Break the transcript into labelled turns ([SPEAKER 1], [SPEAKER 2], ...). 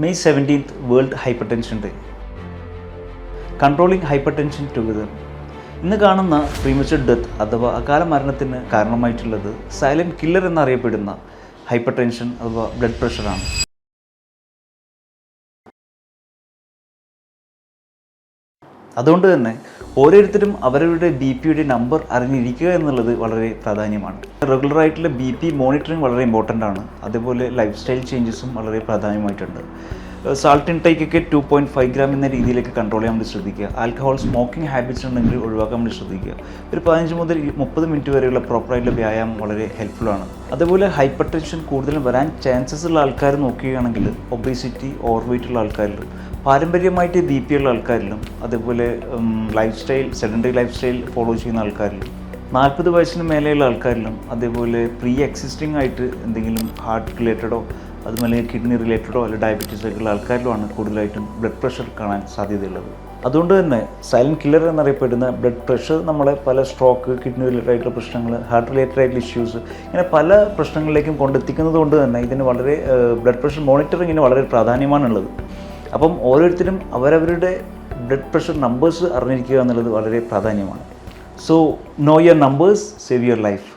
[SPEAKER 1] May 17th world hyper tension day. Controlling hyper tension together. ഇന്ന് കാണുന്ന premature death അഥവാ അകാല മരണത്തിന് കാരണമായിട്ടുള്ളത് സൈലൻറ്റ് കില്ലർ എന്നറിയപ്പെടുന്ന ഹൈപ്പർ ടെൻഷൻ അഥവാ ബ്ലഡ് പ്രഷറാണ്. അതുകൊണ്ട് തന്നെ ഓരോരുത്തരും അവരവരുടെ ബി.പിയുടെ നമ്പർ അറിഞ്ഞിരിക്കുക എന്നുള്ളത് വളരെ പ്രാധാന്യമാണ്. റെഗുലറായിട്ടുള്ള ബി.പി മോണിറ്ററിങ് വളരെ ഇമ്പോർട്ടൻ്റ് ആണ്. അതേപോലെ ലൈഫ് സ്റ്റൈൽ ചേഞ്ചസും വളരെ പ്രാധാന്യമായിട്ടുണ്ട്. സാൾട്ട് ഇൻടേക്കൊക്കെ 2.5 ഗ്രാം എന്ന രീതിയിലേക്ക് കൺട്രോൾ ചെയ്യാൻ വേണ്ടി ശ്രദ്ധിക്കുക. ആൽക്കഹോൾ സ്മോക്കിംഗ് ഹാബിറ്റ്സ് ഉണ്ടെങ്കിൽ ഒഴിവാക്കാൻ വേണ്ടി ശ്രദ്ധിക്കുക. ഒരു 15 മുതൽ 30 മിനിറ്റ് വരെയുള്ള പ്രോപ്പറായിട്ടുള്ള വ്യായാമം വളരെ ഹെൽപ്ഫുള്ളാണ്. അതേപോലെ ഹൈപ്പർ ടെൻഷൻ കൂടുതലും വരാൻ ചാൻസസ് ഉള്ള ആൾക്കാർ നോക്കുകയാണെങ്കിൽ ഒബേസിറ്റി, ഓവർ വെയ്റ്റ് ഉള്ള ആൾക്കാരിലും, പാരമ്പര്യമായിട്ട് ബി.പി ഉള്ള ആൾക്കാരിലും, അതേപോലെ life style sedentary life style follow ചെയ്യുന്ന ആൾക്കാരിലും, 40 വയസ്സിന് മേലെയുള്ള ആൾക്കാരിലും, അതേപോലെ പ്രീ എക്സിസ്റ്റിംഗ് ആയിട്ട് എന്തെങ്കിലും ഹാർട്ട് റിലേറ്റഡോ അതുമല്ലെങ്കിൽ കിഡ്നി റിലേറ്റഡോ അല്ലെങ്കിൽ ഡയബറ്റീസ് ആയിട്ടുള്ള ആൾക്കാരിലുമാണ് കൂടുതലായിട്ടും ബ്ലഡ് പ്രഷർ കാണാൻ സാധ്യതയുള്ളത്. അതുകൊണ്ട് തന്നെ സൈലൻറ്റ് കില്ലർ എന്നറിയപ്പെടുന്ന ബ്ലഡ് പ്രഷർ നമ്മളെ പല സ്ട്രോക്ക്, കിഡ്നി റിലേറ്റഡ് ആയിട്ടുള്ള പ്രശ്നങ്ങൾ, ഹാർട്ട് റിലേറ്റഡ് ആയിട്ടുള്ള ഇഷ്യൂസ്, ഇങ്ങനെ പല പ്രശ്നങ്ങളിലേക്കും കൊണ്ടെത്തിക്കുന്നത് കൊണ്ട് തന്നെ ഇതിന് വളരെ ബ്ലഡ് പ്രഷർ മോണിറ്ററിങ്ങിന് വളരെ പ്രാധാന്യമാണുള്ളത്. അപ്പം ഓരോരുത്തരും അവരവരുടെ ബ്ലഡ് പ്രഷർ നമ്പേഴ്സ് അറിഞ്ഞിരിക്കുക എന്നുള്ളത് വളരെ പ്രാധാന്യമാണ്. So no your numbers, save your life.